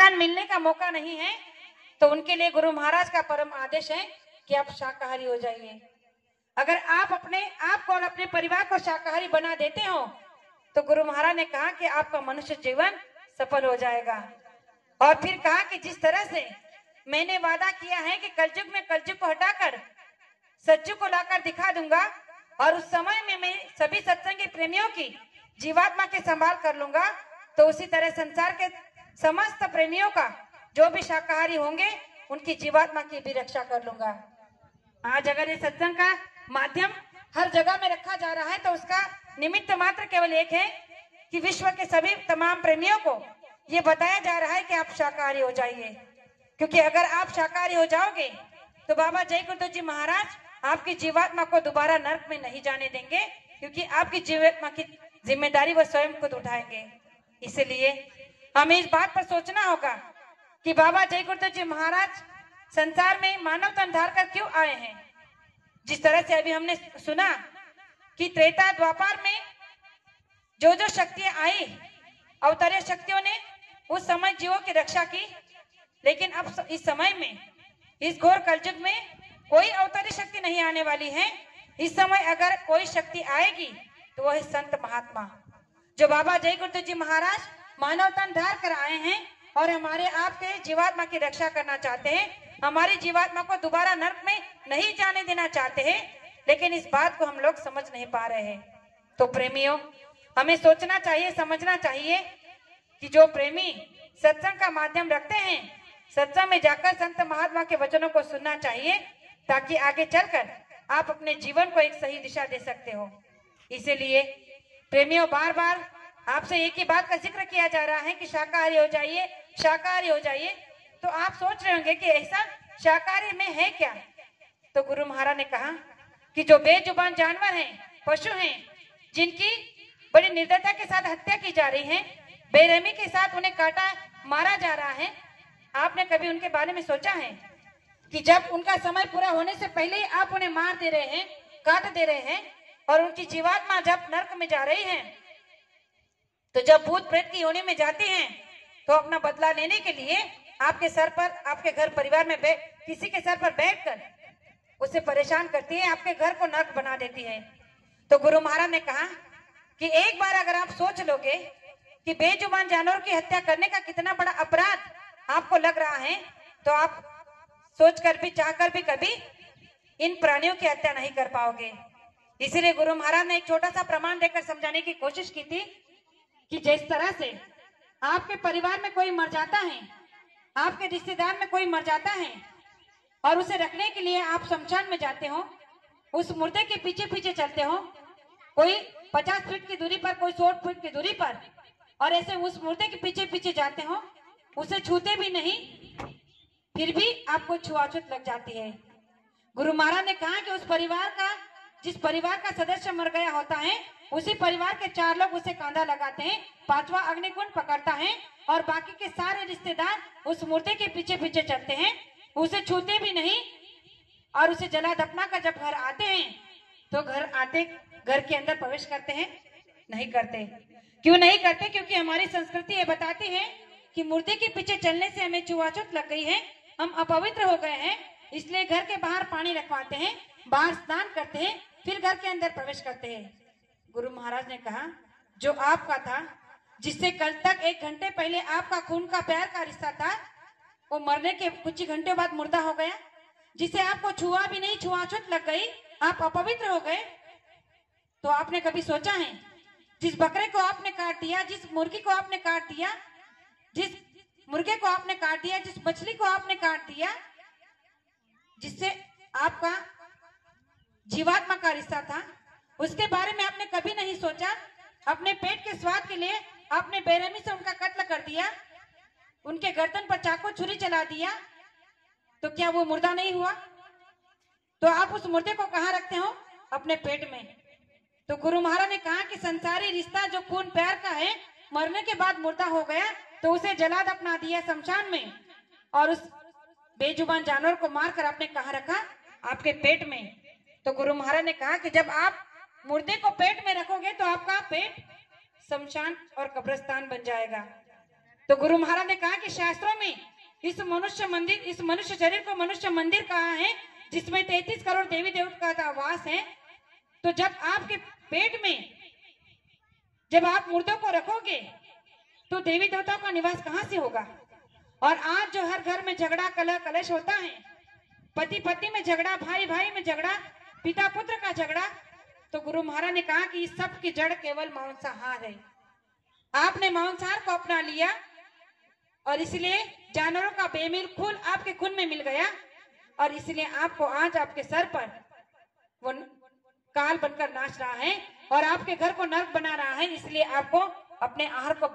मिष्ठान मिलने का मौका नहीं है, तो उनके लिए गुरु महाराज का परम आदेश है कि आप शाकाहारी हो जाइए। अगर आप अपने आप को और अपने परिवार को शाकाहारी बना देते हो तो गुरु महाराज ने कहा कि आपका मनुष्य जीवन सफल हो जाएगा। और फिर कहा कि जिस तरह से मैंने वादा किया है कि कलयुग में कलयुग को हटाकर सत्युग को लाकर दिखा दूंगा और उस समय में मैं सभी सत्संगी प्रेमियों की जीवात्मा के संभाल कर लूंगा, तो उसी तरह संसार के समस्त प्रेमियों का जो भी शाकाहारी होंगे उनकी जीवात्मा की भी रक्षा कर लूंगा। आज अगर ये सत्संग का माध्यम हर जगह में रखा जा रहा है तो उसका निमित्त मात्र केवल एक है कि विश्व के सभी तमाम प्रेमियों को ये बताया जा रहा है कि आप शाकाहारी हो जाइए। क्योंकि अगर आप शाकाहारी हो जाओगे तो बाबा जय गुरुदेव जी महाराज आपकी जीवात्मा को दोबारा नरक में नहीं जाने देंगे, क्योंकि आपकी जीवात्मा की जिम्मेदारी वो स्वयं खुद उठाएंगे। इसलिए हमें इस बात पर सोचना होगा कि बाबा जय गुरुदेव जी महाराज संसार में मानव तन धार कर क्यों आए हैं। जिस तरह से अभी हमने सुना कि त्रेता द्वापर में जो जो शक्तियां आई, अवतारी शक्तियों ने उस समय जीवों की रक्षा की, लेकिन अब इस समय में इस घोर कलयुग में कोई अवतारी शक्ति नहीं आने वाली है। इस समय अगर कोई शक्ति आएगी तो वह है संत महात्मा, जो बाबा जय गुरुदेव जी महाराज मानव तन धार कर आए हैं और हमारे आपके जीवात्मा की रक्षा करना चाहते हैं, हमारी जीवात्मा को दोबारा नरक में नहीं जाने देना चाहते हैं। लेकिन इस बात को हम लोग समझ नहीं पा रहे हैं। तो प्रेमियों, हमें सोचना चाहिए, समझना चाहिए कि जो प्रेमी सत्संग का माध्यम रखते हैं, सत्संग में जाकर संत महात्मा के वचनों को सुनना चाहिए, ताकि आगे चलकर आप अपने जीवन को एक सही दिशा दे सकते हो। इसीलिए प्रेमियों, बार बार आपसे एक ही बात का जिक्र किया जा रहा है कि शाकाहारी हो जाइए, शाकाहारी हो जाइए। तो आप सोच रहे होंगे कि ऐसा शाकाहारी में है क्या। तो गुरु महाराज ने कहा कि जो बेजुबान जानवर हैं, पशु हैं, जिनकी बड़ी निर्दयता के साथ हत्या की जा रही है, बेरहमी के साथ उन्हें काटा मारा जा रहा है, आपने कभी उनके बारे में सोचा है कि जब उनका समय पूरा होने से पहले ही आप उन्हें मार दे रहे हैं, काट दे रहे हैं, और उनकी जीवात्मा जब नरक में जा रही है, तो जब भूत प्रेत की योनि में जाती हैं तो अपना बदला लेने के लिए आपके सर पर, आपके घर परिवार में किसी के सर पर बैठकर उसे परेशान करती है, आपके घर को नरक बना देती है। तो गुरु महाराज ने कहा कि एक बार अगर आप सोच लोगे कि बेजुबान जानवरों की हत्या करने का कितना बड़ा अपराध आपको लग रहा है, तो आप सोचकर भी, चाहकर भी कभी इन प्राणियों की हत्या नहीं कर पाओगे। इसीलिए गुरु महाराज ने एक छोटा सा प्रमाण देकर समझाने की कोशिश की थी कि जिस तरह से आपके परिवार में कोई मर जाता है, आपके रिश्तेदार में कोई मर जाता है और उसे रखने के लिए आप शमशान में जाते हो, उस मुर्दे के पीछे पीछे चलते हो, कोई 50 फीट की दूरी पर, कोई 100 फीट की दूरी पर, और ऐसे उस मुर्दे के पीछे पीछे जाते हो, उसे छूते भी नहीं, फिर भी आपको छुआछूत लग जाती है। गुरु महाराज ने कहा कि उस परिवार का, जिस परिवार का सदस्य मर गया होता है, उसी परिवार के 4 लोग उसे कांधा लगाते हैं, 5वां अग्निकुंड पकड़ता है और बाकी के सारे रिश्तेदार उस मुर्दे के पीछे पीछे चलते हैं, उसे छूते भी नहीं, और उसे जला दफना कर जब घर आते हैं तो घर के अंदर प्रवेश करते हैं? नहीं करते। क्यों नहीं करते? क्योंकि हमारी संस्कृति ये बताती है कि मुर्दे के पीछे चलने से हमें छुआछूत लग गई है, हम अपवित्र हो गए हैं, इसलिए घर के बाहर पानी रखवाते हैं, बाहर स्नान करते हैं, फिर घर के अंदर प्रवेश करते हैं। गुरु महाराज ने कहा जो आपका था, जिससे कल तक 1 घंटे पहले आपका खून का प्यार का रिश्ता था, वो मरने के कुछ ही घंटे बाद मुर्दा हो गया, जिसे आपको छुआ भी नहीं, छुआछूत लग गई, आप अपवित्र हो गए। तो आपने कभी सोचा है, जिस बकरे को आपने काट दिया, जिस मुर्गी को आपने काट दिया, जिस मुर्गे को आपने काट दिया, जिस मछली को आपने काट दिया, जिससे आपका जीवात्मा का रिश्ता था, उसके बारे में आपने कभी नहीं सोचा? अपने पेट के स्वाद के लिए आपने बेरहमी से उनका कत्ल कर दिया, उनके गर्दन पर चाकू छुरी चला दिया, तो क्या वो मुर्दा नहीं हुआ? तो आप उस मुर्दे को कहाँ रखते हो? अपने पेट में। तो गुरु महाराज ने कहा कि संसारी रिश्ता जो खून प्यार का है, मरने के बाद मुर्दा हो गया तो उसे जला दफना दिया शमशान में, और उस बेजुबान जानवर को मारकर आपने कहाँ रखा? आपके पेट में। तो गुरु महाराज ने कहा कि जब आप मुर्दे को पेट में रखोगे तो आपका पेट शमशान और कब्रिस्तान बन जाएगा। तो गुरु महाराज ने कहा कि शास्त्रों में इस मनुष्य शरीर को मनुष्य मंदिर कहा है, जिसमें 33 करोड़ देवी देवता का वास है। तो जब आपके पेट में जब आप मुर्दों को रखोगे तो देवी देवताओं का निवास कहाँ से होगा। और आज जो हर घर में झगड़ा कलह कलेश होता है, पति पत्नी में झगड़ा, भाई भाई में झगड़ा, पिता पुत्र का झगड़ा, तो गुरु महाराज ने कहा कि इस सब की जड़ केवल मांसाहार है। आपने मांसाहार को अपना लिया और इसलिए जानवरों का बेमिल खून आपके खून में मिल गया, और इसलिए आपको आज आपके सर पर वो काल बनकर नाच रहा है और आपके घर को नर्क बना रहा है। इसलिए आपको अपने आहार को